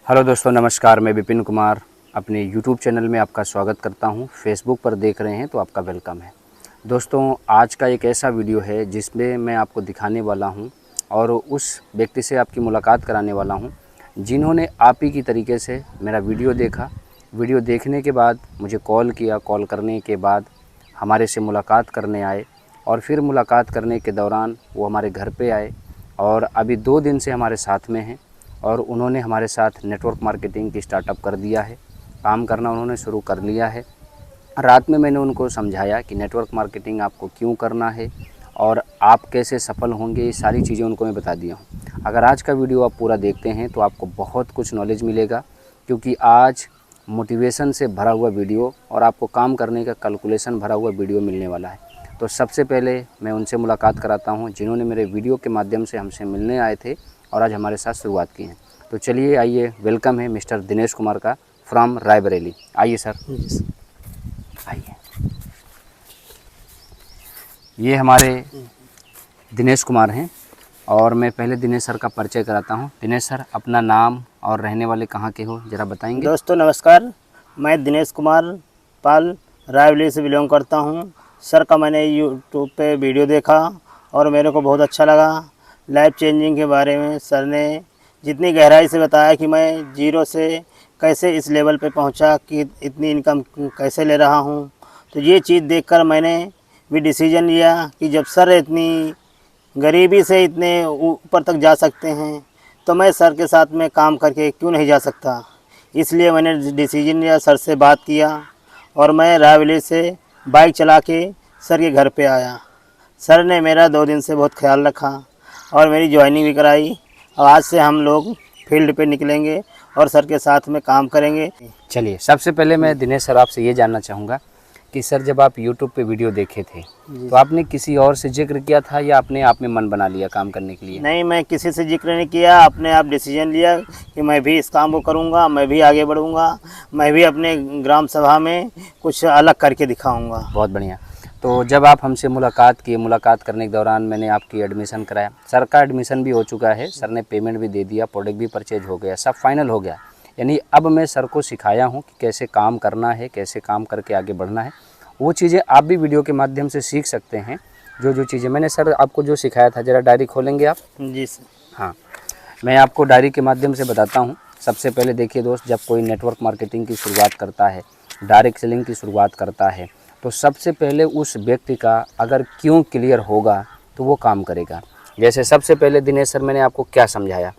Hello दोस्तों, नमस्कार। मैं विपिन कुमार अपने यूट्यूब चैनल में आपका स्वागत करता हूं। फेसबुक पर देख रहे हैं तो आपका वेलकम है। दोस्तों, आज का एक ऐसा वीडियो है जिसमें मैं आपको दिखाने वाला हूं और उस व्यक्ति से आपकी मुलाकात कराने वाला हूं जिन्होंने आप ही की तरीके से मेरा वीडियो देखा। वीडियो देखने के बाद मुझे कॉल किया। कॉल करने के बाद हमारे से मुलाकात करने आए और फिर मुलाकात करने के दौरान वो हमारे घर पे आए और अभी 2 दिन से हमारे साथ में हैं और उन्होंने हमारे साथ नेटवर्क मार्केटिंग की स्टार्टअप कर दिया है। काम करना उन्होंने शुरू कर लिया है। रात में मैंने उनको समझाया कि नेटवर्क मार्केटिंग आपको क्यों करना है और आप कैसे सफल होंगे, ये सारी चीज़ें उनको मैं बता दिया हूँ। अगर आज का वीडियो आप पूरा देखते हैं तो आपको बहुत कुछ नॉलेज मिलेगा, क्योंकि आज मोटिवेशन से भरा हुआ वीडियो और आपको काम करने का कैलकुलेशन भरा हुआ वीडियो मिलने वाला है। तो सबसे पहले मैं उनसे मुलाकात कराता हूँ जिन्होंने मेरे वीडियो के माध्यम से हमसे मिलने आए थे और आज हमारे साथ शुरुआत की है। तो चलिए, आइए, वेलकम है मिस्टर दिनेश कुमार का फ्रॉम रायबरेली। आइए सर, आइए। ये हमारे दिनेश कुमार हैं और मैं पहले दिनेश सर का परिचय कराता हूं। दिनेश सर, अपना नाम और रहने वाले कहां के हो, ज़रा बताएंगे? दोस्तों नमस्कार, मैं दिनेश कुमार पाल रायबरेली से बिलोंग करता हूं। सर का मैंने यूट्यूब पे वीडियो देखा और मेरे को बहुत अच्छा लगा। लाइफ चेंजिंग के बारे में सर ने जितनी गहराई से बताया कि मैं जीरो से कैसे इस लेवल पे पहुंचा, कि इतनी इनकम कैसे ले रहा हूं। तो ये चीज़ देखकर मैंने भी डिसीजन लिया कि जब सर इतनी गरीबी से इतने ऊपर तक जा सकते हैं तो मैं सर के साथ में काम करके क्यों नहीं जा सकता। इसलिए मैंने डिसीजन लिया, सर से बात किया और मैं रायबरेली से बाइक चला के सर के घर पे आया। सर ने मेरा 2 दिन से बहुत ख्याल रखा और मेरी ज्वाइनिंग भी कराई और आज से हम लोग फील्ड पे निकलेंगे और सर के साथ में काम करेंगे। चलिए, सबसे पहले मैं दिनेश सर आपसे ये जानना चाहूँगा कि सर, जब आप यूट्यूब पे वीडियो देखे थे तो आपने किसी और से जिक्र किया था या अपने आप में मन बना लिया काम करने के लिए? नहीं, मैं किसी से जिक्र नहीं किया, अपने आप डिसीजन लिया कि मैं भी इस काम को करूँगा, मैं भी आगे बढ़ूँगा, मैं भी अपने ग्राम सभा में कुछ अलग करके दिखाऊँगा। बहुत बढ़िया। तो जब आप हमसे मुलाकात किए, मुलाकात करने के दौरान मैंने आपकी एडमिशन कराया। सर का एडमिशन भी हो चुका है, सर ने पेमेंट भी दे दिया, प्रोडक्ट भी परचेज हो गया, सब फाइनल हो गया। यानी अब मैं सर को सिखाया हूँ कि कैसे काम करना है, कैसे काम करके आगे बढ़ना है। वो चीज़ें आप भी वीडियो के माध्यम से सीख सकते हैं। जो चीज़ें मैंने सर आपको जो सिखाया था, ज़रा डायरी खोलेंगे आप? जी सर। हाँ, मैं आपको डायरी के माध्यम से बताता हूँ। सबसे पहले देखिए दोस्त, जब कोई नेटवर्क मार्केटिंग की शुरुआत करता है, डायरेक्ट सेलिंग की शुरुआत करता है, तो सबसे पहले उस व्यक्ति का अगर क्यों क्लियर होगा तो वो काम करेगा। जैसे सबसे पहले दिनेश सर, मैंने आपको क्या समझाया?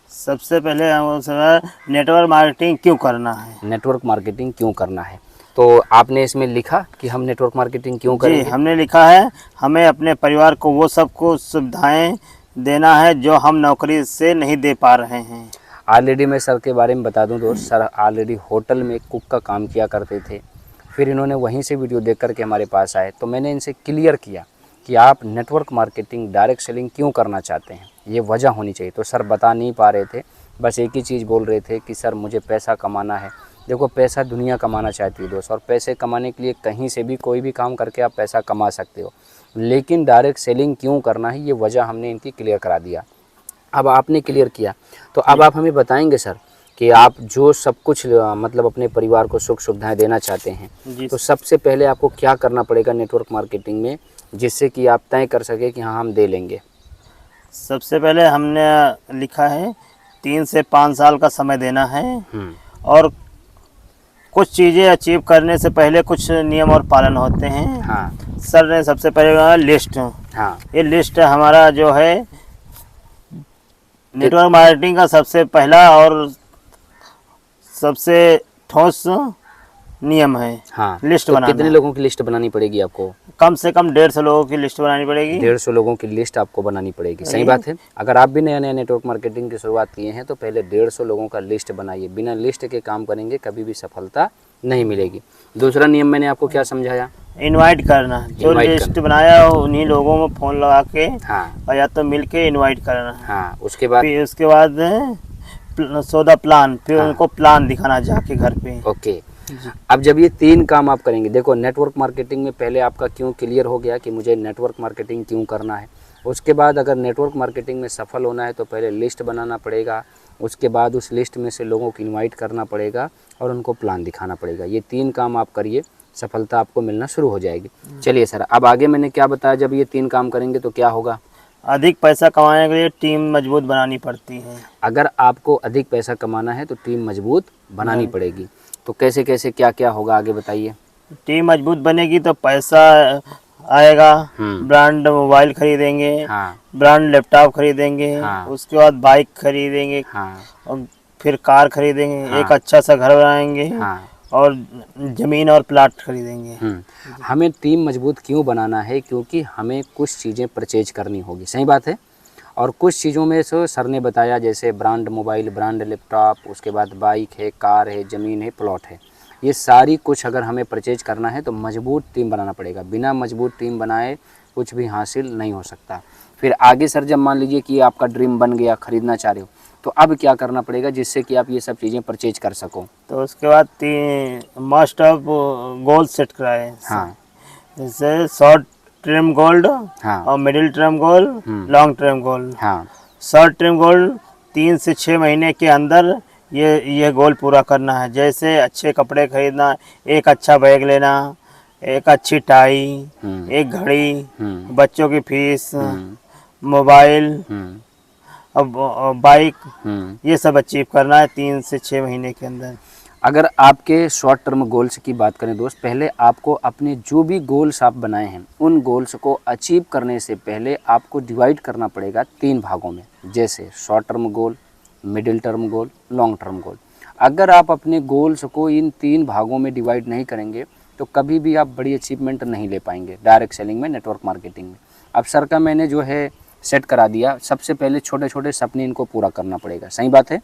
सबसे पहले हम सर नेटवर्क मार्केटिंग क्यों करना है। नेटवर्क मार्केटिंग क्यों करना है, तो आपने इसमें लिखा कि हम नेटवर्क मार्केटिंग क्यों करेंगे? जी, हमने लिखा है, हमें अपने परिवार को वो सब को सुविधाएं देना है जो हम नौकरी से नहीं दे पा रहे हैं। ऑलरेडी मैं सर के बारे में बता दूं दोस्त, सर ऑलरेडी होटल में कुक का काम किया करते थे। फिर इन्होंने वहीं से वीडियो देख करके हमारे पास आए, तो मैंने इनसे क्लियर किया कि आप नेटवर्क मार्केटिंग, डायरेक्ट सेलिंग क्यों करना चाहते हैं, ये वजह होनी चाहिए। तो सर बता नहीं पा रहे थे, बस एक ही चीज़ बोल रहे थे कि सर मुझे पैसा कमाना है। देखो, पैसा दुनिया कमाना चाहती है दोस्त, और पैसे कमाने के लिए कहीं से भी कोई भी काम करके आप पैसा कमा सकते हो, लेकिन डायरेक्ट सेलिंग क्यों करना है, ये वजह हमने इनकी क्लियर करा दिया। अब आपने क्लियर किया, तो अब आप हमें बताएंगे सर कि आप जो सब कुछ मतलब अपने परिवार को सुख सुविधाएं देना चाहते हैं, तो सबसे पहले आपको क्या करना पड़ेगा नेटवर्क मार्केटिंग में, जिससे कि आप तय कर सके कि हाँ, हम दे लेंगे? सबसे पहले हमने लिखा है 3 से 5 साल का समय देना है और कुछ चीज़ें अचीव करने से पहले कुछ नियम और पालन होते हैं। हाँ। सर ने सबसे पहले लिस्ट, हाँ, ये लिस्ट हमारा जो है नेटवर्क मार्केटिंग का सबसे पहला और सबसे ठोस नियम है। हाँ। लिस्ट तो बनाना। कितने लोगों की लिस्ट बनानी पड़ेगी आपको? कम से कम 150 लोगों की लिस्ट बनानी पड़ेगी। 150 लोगों की लिस्ट आपको बनानी पड़ेगी। सही बात है। अगर आप भी नया नया नेटवर्क मार्केटिंग की शुरुआत किए हैं तो पहले 150 लोगों का लिस्ट बनाइए। बिना लिस्ट के काम करेंगे कभी भी सफलता नहीं मिलेगी। दूसरा नियम मैंने आपको क्या समझाया? इनवाइट करना, जो लिस्ट बनाया हो उन्हीं लोगों में फ़ोन लगा के, हाँ, और या तो मिल के इन्वाइट करना। हाँ। उसके बाद फिर उसके बाद सौदा प्लान, फिर उनको प्लान दिखाना जाके घर पे। ओके। अब जब ये 3 काम आप करेंगे, देखो नेटवर्क मार्केटिंग में पहले आपका क्यों क्लियर हो गया कि मुझे नेटवर्क मार्केटिंग क्यों करना है। उसके बाद अगर नेटवर्क मार्केटिंग में सफल होना है तो पहले लिस्ट बनाना पड़ेगा, उसके बाद उस लिस्ट में से लोगों को इनवाइट करना पड़ेगा और उनको प्लान दिखाना पड़ेगा। ये 3 काम आप करिए, सफलता आपको मिलना शुरू हो जाएगी। चलिए सर, अब आगे मैंने क्या बताया, जब ये 3 काम करेंगे तो क्या होगा? अधिक पैसा कमाने के लिए टीम मजबूत बनानी पड़ती है। अगर आपको अधिक पैसा कमाना है तो टीम मजबूत बनानी पड़ेगी। तो कैसे कैसे क्या क्या होगा, आगे बताइए। टीम मजबूत बनेगी तो पैसा आएगा, ब्रांड मोबाइल खरीदेंगे, हाँ ब्रांड लैपटॉप खरीदेंगे, हाँ। उसके बाद बाइक खरीदेंगे, हाँ और फिर कार खरीदेंगे, हाँ। एक अच्छा सा घर बनाएंगे, हाँ। और ज़मीन और प्लाट खरीदेंगे। हमें टीम मजबूत क्यों बनाना है? क्योंकि हमें कुछ चीज़ें परचेज करनी होगी, सही बात है। और कुछ चीज़ों में से सर ने बताया, जैसे ब्रांड मोबाइल, ब्रांड लैपटॉप, उसके बाद बाइक है, कार है, ज़मीन है, प्लॉट है। ये सारी कुछ अगर हमें परचेज करना है तो मजबूत टीम बनाना पड़ेगा। बिना मजबूत टीम बनाए कुछ भी हासिल नहीं हो सकता। फिर आगे सर, जब मान लीजिए कि आपका ड्रीम बन गया, ख़रीदना चाह रहे हो, तो अब क्या करना पड़ेगा जिससे कि आप ये सब चीज़ें परचेज कर सको? तो उसके बाद मस्ट ऑफ गोल सेट कराए। हाँ जैसे शॉर्ट टर्म गोल हाँ और middle term goal, long term goal. हाँ शॉर्ट टर्म गोल 3 से 6 महीने के अंदर ये गोल पूरा करना है। जैसे अच्छे कपड़े खरीदना, एक अच्छा बैग लेना, एक अच्छी टाई, एक घड़ी, बच्चों की फीस, मोबाइल और बाइक, ये सब अचीव करना है 3 से 6 महीने के अंदर। अगर आपके शॉर्ट टर्म गोल्स की बात करें दोस्त, पहले आपको अपने जो भी गोल्स आप बनाए हैं उन गोल्स को अचीव करने से पहले आपको डिवाइड करना पड़ेगा 3 भागों में, जैसे short term goal, middle term goal, long term goal. अगर आप अपने गोल्स को इन 3 भागों में डिवाइड नहीं करेंगे तो कभी भी आप बड़ी अचीवमेंट नहीं ले पाएंगे डायरेक्ट सेलिंग में, नेटवर्क मार्केटिंग में। अब सर का मैंने जो है सेट करा दिया, सबसे पहले छोटे छोटे सपने इनको पूरा करना पड़ेगा, सही बात है।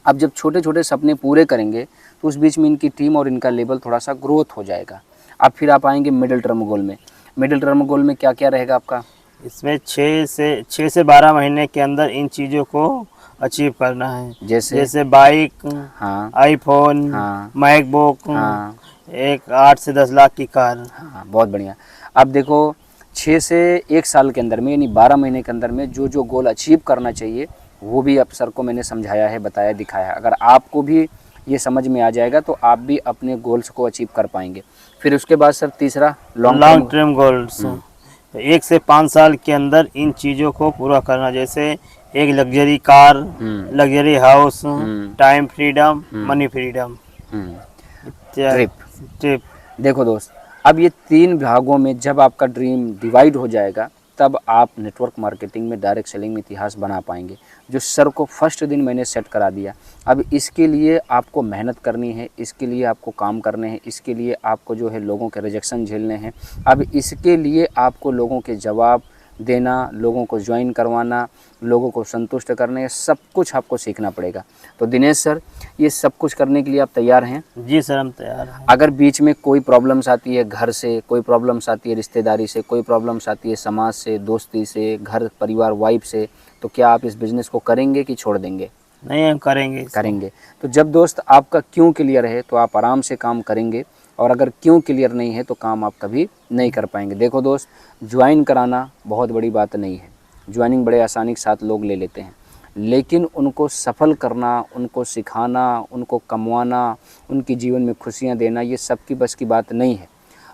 अब जब छोटे छोटे सपने पूरे करेंगे तो उस बीच में इनकी टीम और इनका लेवल थोड़ा सा ग्रोथ हो जाएगा। अब फिर आप आएंगे मिडिल टर्म गोल में। मिडिल टर्म गोल में क्या क्या रहेगा आपका? इसमें 6 से 12 महीने के अंदर इन चीज़ों को अचीव करना है। जैसे बाइक, हाँ, आईफोन, हाँ, मैकबुक, हाँ, एक 8 से 10 लाख की कार। हाँ, बहुत बढ़िया। अब देखो 6 से 1 साल के अंदर में, यानी 12 महीने के अंदर में जो जो गोल अचीव करना चाहिए वो भी अब सर को मैंने समझाया है, बताया, दिखाया है। अगर आपको भी ये समझ में आ जाएगा तो आप भी अपने गोल्स को अचीव कर पाएंगे। फिर उसके बाद सर तीसरा लॉन्ग टर्म गोल्स। 1 से 5 साल के अंदर इन चीज़ों को पूरा करना, जैसे एक luxury car, luxury house, time freedom, money freedom, trip. देखो दोस्त, अब ये 3 भागों में जब आपका ड्रीम डिवाइड हो जाएगा तब आप नेटवर्क मार्केटिंग में, डायरेक्ट सेलिंग में इतिहास बना पाएंगे, जो सर को फर्स्ट दिन मैंने सेट करा दिया। अब इसके लिए आपको मेहनत करनी है, इसके लिए आपको काम करने हैं, इसके लिए आपको जो है लोगों के रिजेक्शन झेलने हैं। अब इसके लिए आपको लोगों के जवाब देना, लोगों को ज्वाइन करवाना, लोगों को संतुष्ट करने, सब कुछ आपको सीखना पड़ेगा। तो दिनेश सर, ये सब कुछ करने के लिए आप तैयार हैं? जी सर, हम तैयार हैं। अगर बीच में कोई प्रॉब्लम्स आती है, घर से कोई प्रॉब्लम्स आती है, रिश्तेदारी से कोई प्रॉब्लम्स आती है, समाज से, दोस्ती से, घर परिवार, वाइफ से, तो क्या आप इस बिज़नेस को करेंगे कि छोड़ देंगे? नहीं, हम करेंगे। तो जब दोस्त आपका क्यों क्लियर है तो आप आराम से काम करेंगे, और अगर क्यों क्लियर नहीं है तो काम आप कभी नहीं कर पाएंगे। देखो दोस्त, ज्वाइन कराना बहुत बड़ी बात नहीं है, ज्वाइनिंग बड़े आसानी के साथ लोग ले लेते हैं, लेकिन उनको सफल करना, उनको सिखाना, उनको कमवाना, उनकी जीवन में खुशियाँ देना, ये सबकी बस की बात नहीं है।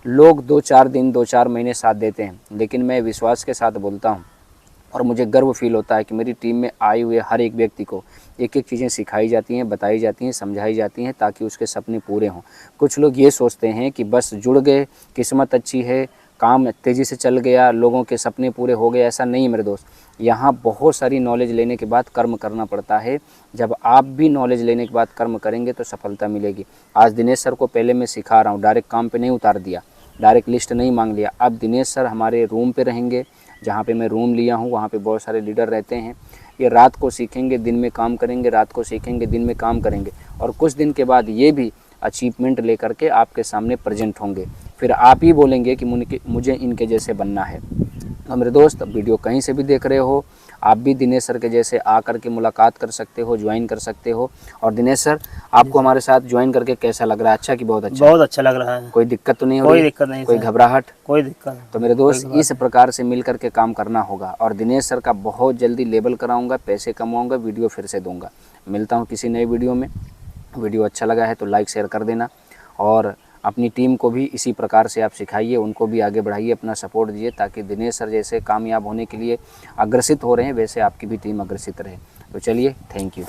लोग 2-4 दिन, 2-4 महीने साथ देते हैं, लेकिन मैं विश्वास के साथ बोलता हूँ और मुझे गर्व फील होता है कि मेरी टीम में आए हुए हर एक व्यक्ति को एक एक चीज़ें सिखाई जाती हैं, बताई जाती हैं, समझाई जाती हैं, ताकि उसके सपने पूरे हों। कुछ लोग ये सोचते हैं कि बस जुड़ गए, किस्मत अच्छी है, काम तेज़ी से चल गया, लोगों के सपने पूरे हो गए, ऐसा नहीं है मेरे दोस्त। यहाँ बहुत सारी नॉलेज लेने के बाद कर्म करना पड़ता है। जब आप भी नॉलेज लेने के बाद कर्म करेंगे तो सफलता मिलेगी। आज दिनेश सर को पहले मैं सिखा रहा हूँ, डायरेक्ट काम पे नहीं उतार दिया, डायरेक्ट लिस्ट नहीं मांग लिया। अब दिनेश सर हमारे रूम पे रहेंगे, जहाँ पे मैं रूम लिया हूँ वहाँ पे बहुत सारे लीडर रहते हैं। ये रात को सीखेंगे, दिन में काम करेंगे, रात को सीखेंगे, दिन में काम करेंगे, और कुछ दिन के बाद ये भी अचीवमेंट लेकर के आपके सामने प्रेजेंट होंगे। फिर आप ही बोलेंगे कि मुझे इनके जैसे बनना है। तो मेरे दोस्त, वीडियो कहीं से भी देख रहे हो, आप भी दिनेश सर के जैसे आकर के मुलाकात कर सकते हो, ज्वाइन कर सकते हो। और दिनेश सर, आपको हमारे साथ ज्वाइन करके कैसा लग रहा है? अच्छा कि बहुत अच्छा? बहुत अच्छा लग रहा है। कोई दिक्कत तो नहीं हो कोई रही? दिक्कत नहीं कोई सर, घबराहट? कोई दिक्कत नहीं। तो मेरे दोस्त, इस प्रकार से मिल करके काम करना होगा। और दिनेश सर का बहुत जल्दी लेबल कराऊंगा, पैसे कमाऊंगा, वीडियो फिर से दूंगा। मिलता हूं किसी नए वीडियो में। वीडियो अच्छा लगा है तो लाइक शेयर कर देना, और अपनी टीम को भी इसी प्रकार से आप सिखाइए, उनको भी आगे बढ़ाइए, अपना सपोर्ट दीजिए, ताकि दिनेश सर जैसे कामयाब होने के लिए अग्रसित हो रहे हैं वैसे आपकी भी टीम अग्रसित रहे। तो चलिए, थैंक यू।